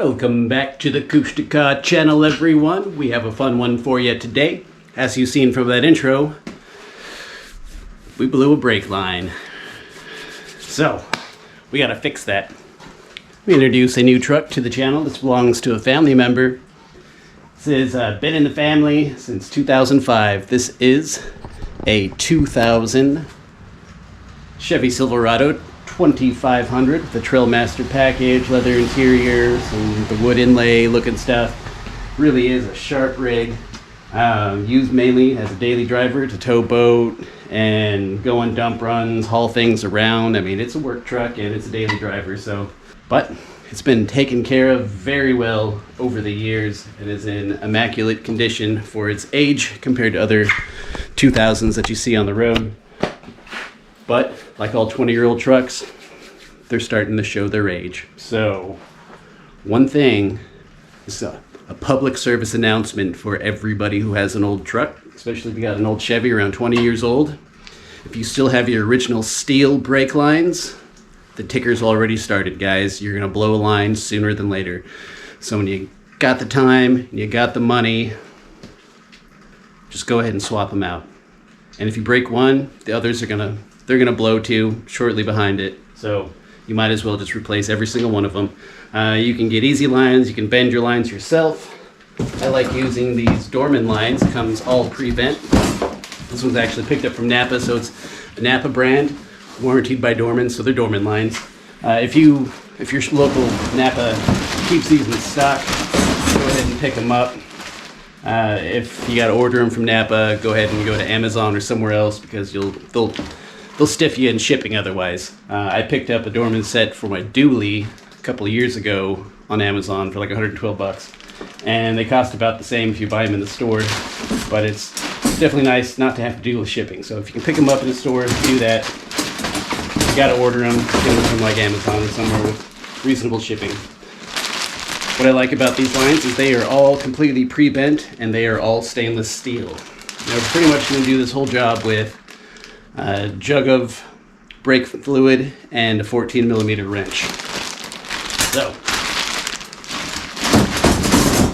Welcome back to the Kustika channel, everyone. We have a fun one for you today. As you've seen from that intro, we blew a brake line. So, we gotta fix that. We introduce a new truck to the channel. This belongs to a family member. This has been in the family since 2005. This is a 2000 Chevy Silverado 2500, the Trailmaster package, leather interiors, and the wood inlay looking stuff. Really is a sharp rig. Used mainly as a daily driver to tow boat and go on dump runs, haul things around. I mean, it's a work truck and it's a daily driver, but it's been taken care of very well over the years and is in immaculate condition for its age compared to other 2000s that you see on the road. But like all 20-year-old trucks, they're starting to show their age. So one thing is a public service announcement for everybody who has an old truck, especially if you got an old Chevy around 20 years old. If you still have your original steel brake lines, the ticker's already started, guys. You're gonna blow a line sooner than later. So when you got the time, you got the money, just go ahead and swap them out. And if you break one, the others are gonna blow too shortly behind it. So you might as well just replace every single one of them. You can get easy lines, you can bend your lines yourself. I like using these Dorman lines. It comes all pre-bent. This one's actually picked up from Napa, so it's a Napa brand, warranted by Dorman, so they're Dorman lines. If your local Napa keeps these in stock, go ahead and pick them up. If you gotta order them from Napa, go ahead and go to Amazon or somewhere else because they'll stiff you in shipping otherwise. I picked up a Dorman set for my dually a couple of years ago on Amazon for like 112 bucks. And they cost about the same if you buy them in the store, but it's definitely nice not to have to deal with shipping. So if you can pick them up in the store, do that. You gotta order them, get them from like Amazon or somewhere with reasonable shipping. What I like about these lines is they are all completely pre-bent and they are all stainless steel. Now we're pretty much gonna do this whole job with a jug of brake fluid and a 14mm wrench. So,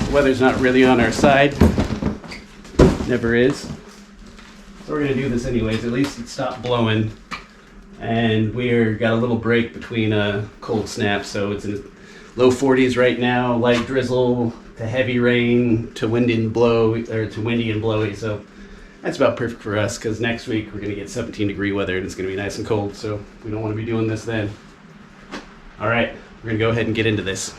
the weather's not really on our side. Never is. So we're gonna do this anyways. At least it stopped blowing. And we're got a little break between cold snaps, so it's in low 40s right now, light drizzle to heavy rain to windy and blowy. So that's about perfect for us because next week we're gonna get 17-degree weather and it's gonna be nice and cold. So we don't want to be doing this then. All right, we're gonna go ahead and get into this.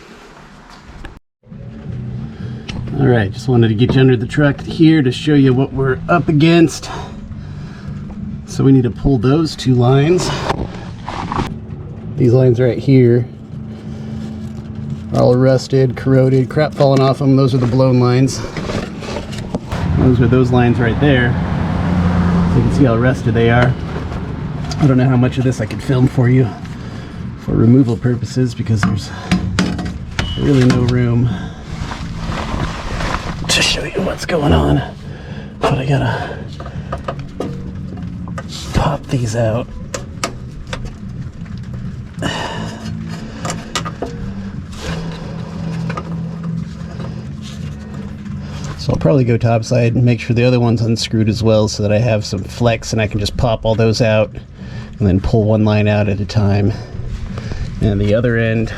All right, just wanted to get you under the truck here to show you what we're up against. So we need to pull those two lines. These lines right here are all rusted, corroded, crap falling off them. Those are the blown lines. Those are those lines right there. So you can see how rusted they are. I don't know how much of this I could film for you for removal purposes because there's really no room to show you what's going on. But I gotta pop these out. So I'll probably go topside and make sure the other one's unscrewed as well so that I have some flex and I can just pop all those out and then pull one line out at a time. And the other end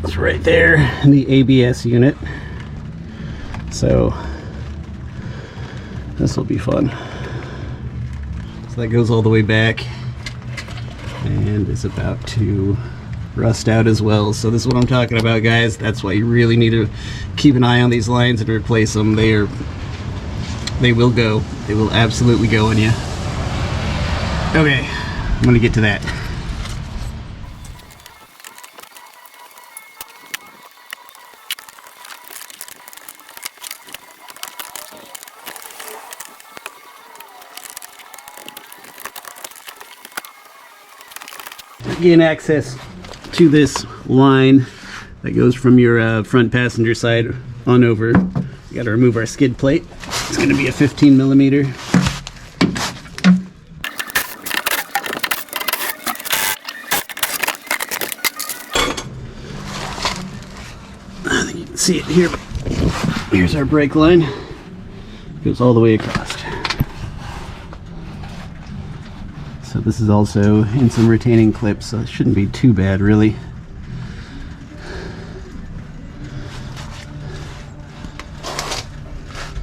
is right there in the ABS unit. So this will be fun. So that goes all the way back and is about to rust out as well. So this is what I'm talking about, guys. That's why you really need to keep an eye on these lines and replace them. They will go. They will absolutely go on you. Okay, I'm gonna get to that. Gain access to this line that goes from your front passenger side on over. We got to remove our skid plate. It's going to be a 15mm. see it here. Here's our brake line. Goes all the way across. So this is also in some retaining clips, so it shouldn't be too bad, really.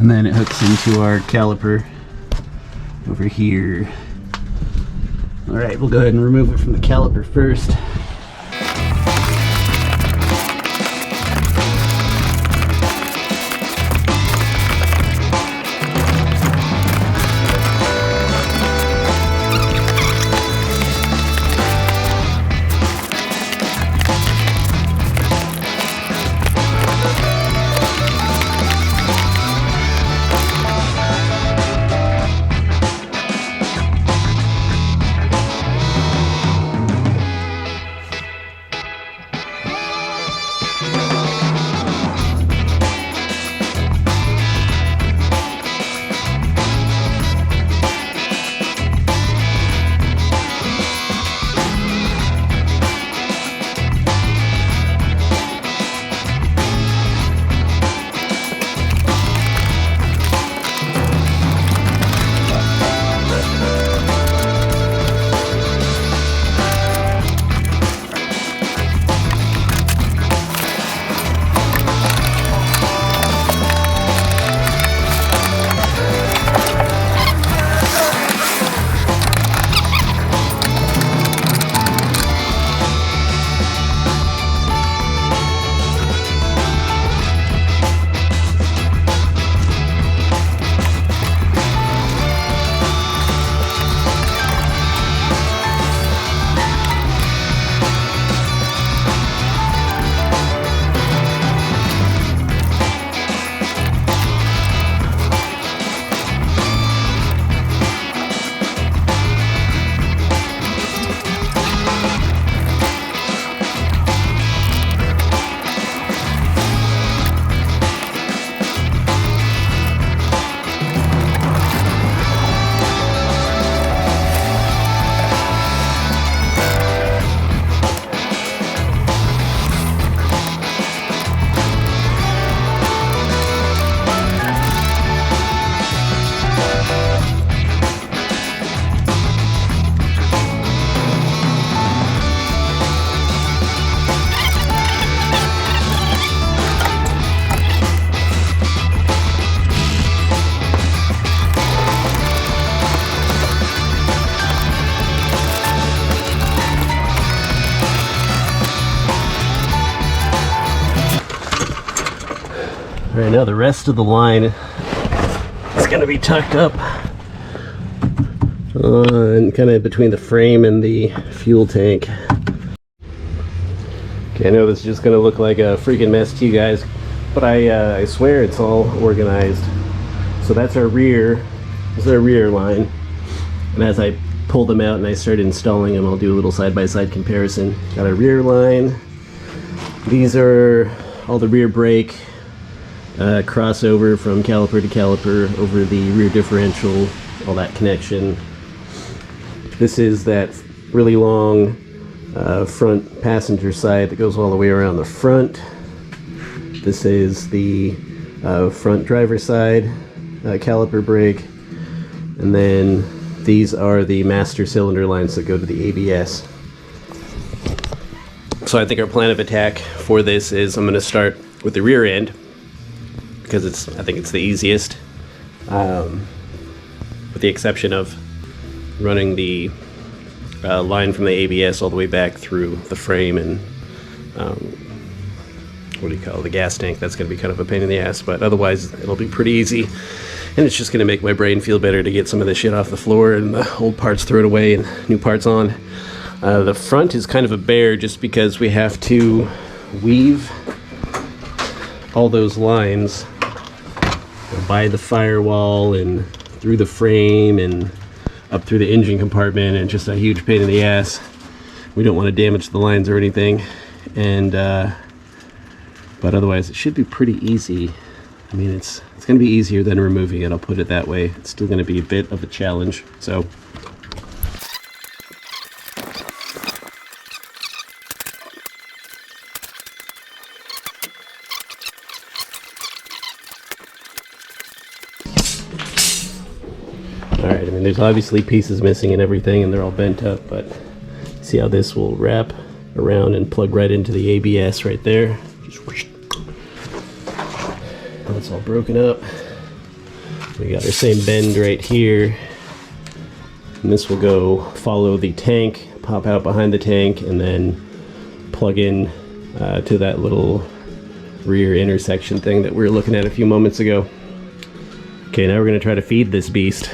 And then it hooks into our caliper over here. All right, we'll go ahead and remove it from the caliper first. Right now the rest of the line is going to be tucked up and kind of between the frame and the fuel tank. Okay, I know this is just going to look like a freaking mess to you guys, but I swear it's all organized. So that's our rear. This is our rear line, and as I pull them out and I start installing them, I'll do a little side-by-side comparison. Got our rear line. These are all the rear brake. Crossover from caliper to caliper over the rear differential, all that connection. This is that really long front passenger side that goes all the way around the front. This is the front driver's side caliper brake, and then these are the master cylinder lines that go to the ABS. So I think our plan of attack for this is I'm going to start with the rear end, because I think it's the easiest, with the exception of running the line from the ABS all the way back through the frame and what do you call it, the gas tank. That's going to be kind of a pain in the ass, but otherwise it'll be pretty easy, and it's just going to make my brain feel better to get some of this shit off the floor and the old parts thrown away and new parts on. The front is kind of a bear just because we have to weave all those lines by the firewall and through the frame and up through the engine compartment, and just a huge pain in the ass. We don't want to damage the lines or anything, and but otherwise it should be pretty easy. I mean, it's going to be easier than removing it, I'll put it that way. It's still going to be a bit of a challenge. So I mean, there's obviously pieces missing and everything, and they're all bent up, but see how this will wrap around and plug right into the ABS right there. Just whoosh. That's all broken up. We got our same bend right here, and this will go follow the tank, pop out behind the tank, and then plug in to that little rear intersection thing that we were looking at a few moments ago. Okay, now we're going to try to feed this beast.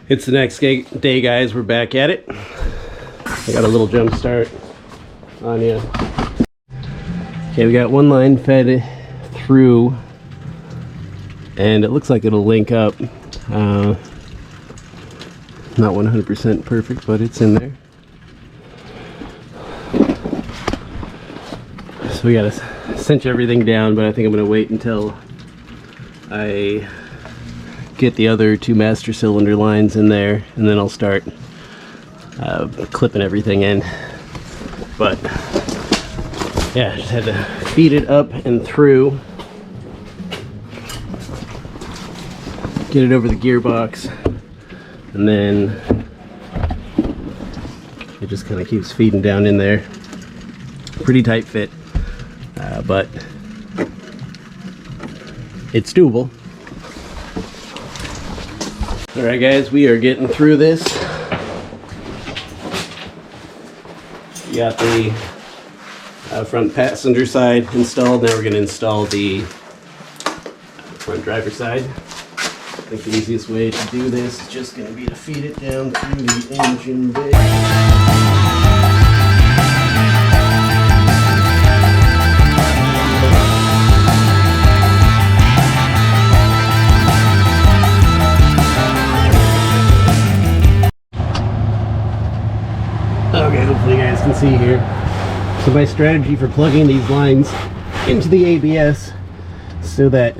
It's the next day, guys. We're back at it. I got a little jump start on you. Okay, we got one line fed through, and it looks like it'll link up. Not 100% perfect, but it's in there. So we gotta cinch everything down, but I think I'm gonna wait until I get the other two master cylinder lines in there, and then I'll start clipping everything in. But yeah, just had to feed it up and through, get it over the gearbox, and then it just kind of keeps feeding down in there. Pretty tight fit, but it's doable. Alright guys, we are getting through this. You got the front passenger side installed. Now we're going to install the front driver side. I think the easiest way to do this is just going to be to feed it down through the engine bay. Okay, hopefully you guys can see here. So my strategy for plugging these lines into the ABS so that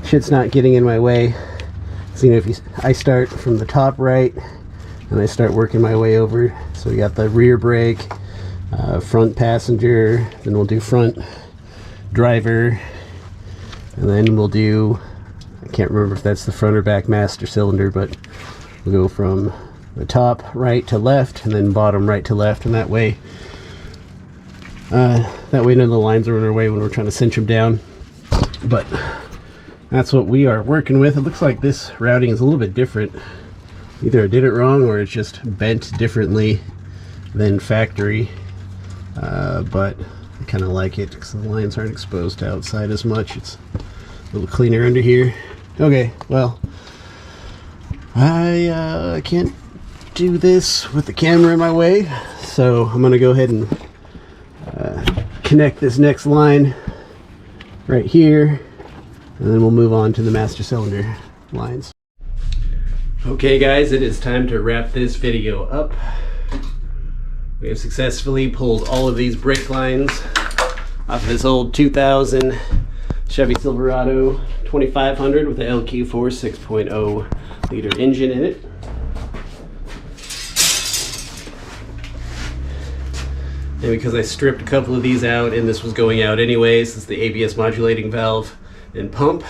shit's not getting in my way. So, you know, I start from the top right and I start working my way over. So we got the rear brake, front passenger, then we'll do front driver, and then we'll do, I can't remember if that's the front or back master cylinder, but we'll go from the top right to left and then bottom right to left, and that way none of the lines are in our way when we're trying to cinch them down. But that's what we are working with. It looks like this routing is a little bit different. Either I did it wrong or it's just bent differently than factory, but I kind of like it because the lines aren't exposed to outside as much. It's a little cleaner under here. Okay, well, I can't do this with the camera in my way, so I'm gonna go ahead and connect this next line right here, and then we'll move on to the master cylinder lines. Okay guys, it is time to wrap this video up. We have successfully pulled all of these brake lines off of this old 2000 Chevy Silverado 2500 with the LQ4 6.0 liter engine in it. And because I stripped a couple of these out and this was going out anyways, this is the ABS modulating valve and pump,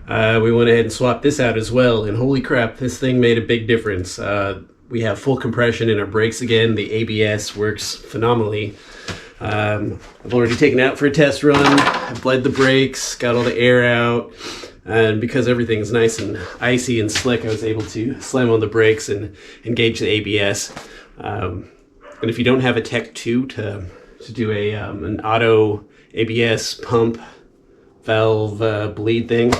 we went ahead and swapped this out as well, and holy crap, this thing made a big difference. We have full compression in our brakes again. The ABS works phenomenally. I've already taken it out for a test run. I've bled the brakes, got all the air out, and because everything's nice and icy and slick, I was able to slam on the brakes and engage the ABS. And if you don't have a Tech 2 to do an auto ABS pump valve bleed thing,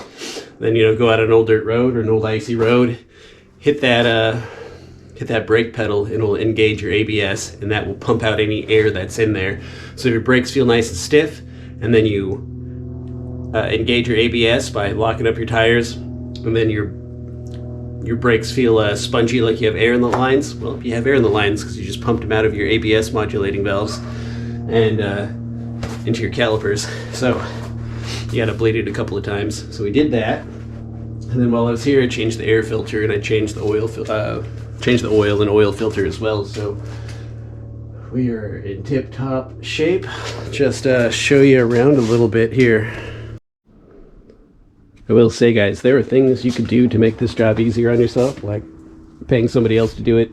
then, you know, go out on an old dirt road or an old icy road, hit that brake pedal and it'll engage your ABS, and that will pump out any air that's in there. So if your brakes feel nice and stiff, and then you engage your ABS by locking up your tires, and then your brakes feel spongy like you have air in the lines. Well, if you have air in the lines, because you just pumped them out of your ABS modulating valves and into your calipers. So you gotta bleed it a couple of times. So we did that, and then while I was here, I changed the air filter and I changed the oil and oil filter as well. So we are in tip-top shape. Just show you around a little bit here. I will say, guys, there are things you could do to make this job easier on yourself, like paying somebody else to do it.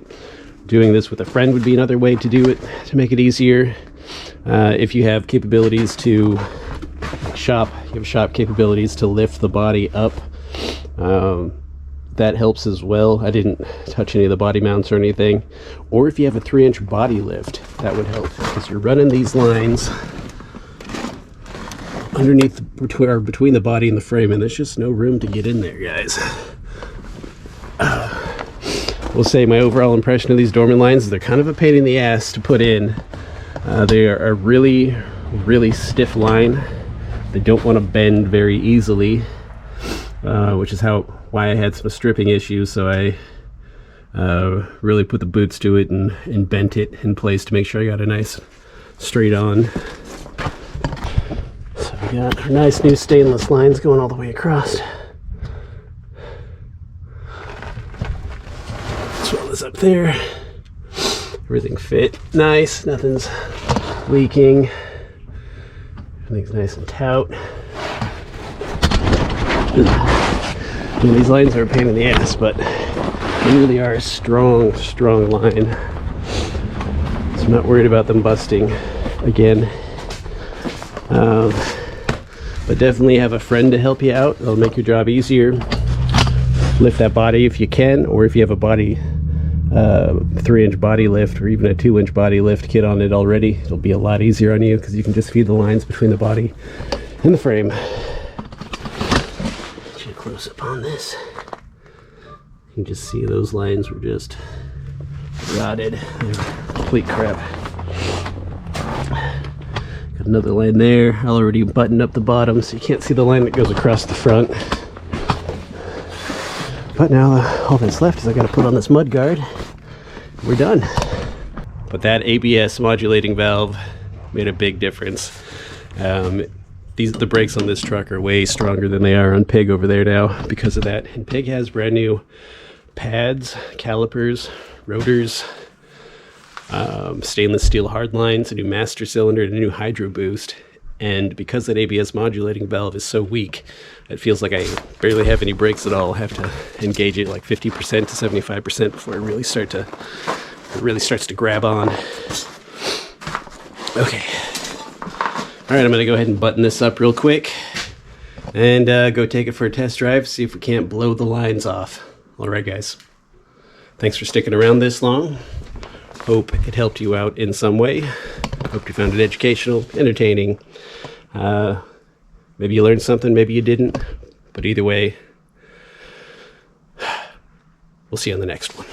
Doing this with a friend would be another way to do it, to make it easier. If you have capabilities to shop capabilities to lift the body up, that helps as well. I didn't touch any of the body mounts or anything. Or if you have a 3-inch body lift, that would help, because you're running these lines underneath or between the body and the frame, and there's just no room to get in there, guys. We'll say my overall impression of these Dorman lines is they're kind of a pain in the ass to put in. They are a really, really stiff line. They don't want to bend very easily, which is why I had some stripping issues. So I really put the boots to it and bent it in place to make sure I got a nice straight on. We got our nice new stainless lines going all the way across. As well as up there. Everything fit nice, nothing's leaking. Everything's nice and taut. And these lines are a pain in the ass, but they really are a strong, strong line. So I'm not worried about them busting again. But definitely have a friend to help you out. It'll make your job easier. Lift that body if you can, or if you have a body 3-inch body lift or even a 2-inch body lift kit on it already, it'll be a lot easier on you because you can just feed the lines between the body and the frame. Get you a close up on this. You can just see those lines were just rotted. They're complete crap. Got another line there. I already buttoned up the bottom so you can't see the line that goes across the front. But now all that's left is I got to put on this mud guard. We're done. But that ABS modulating valve made a big difference. The brakes on this truck are way stronger than they are on Pig over there now because of that. And Pig has brand new pads, calipers, rotors, stainless steel hard lines, a new master cylinder, and a new hydro boost. And because that ABS modulating valve is so weak, it feels like I barely have any brakes at all. I have to engage it like 50% to 75% before it really starts to grab on. Okay. All right, I'm going to go ahead and button this up real quick and go take it for a test drive, see if we can't blow the lines off. All right, guys. Thanks for sticking around this long. Hope it helped you out in some way. Hope you found it educational, entertaining. Maybe you learned something, maybe you didn't. But either way, we'll see you on the next one.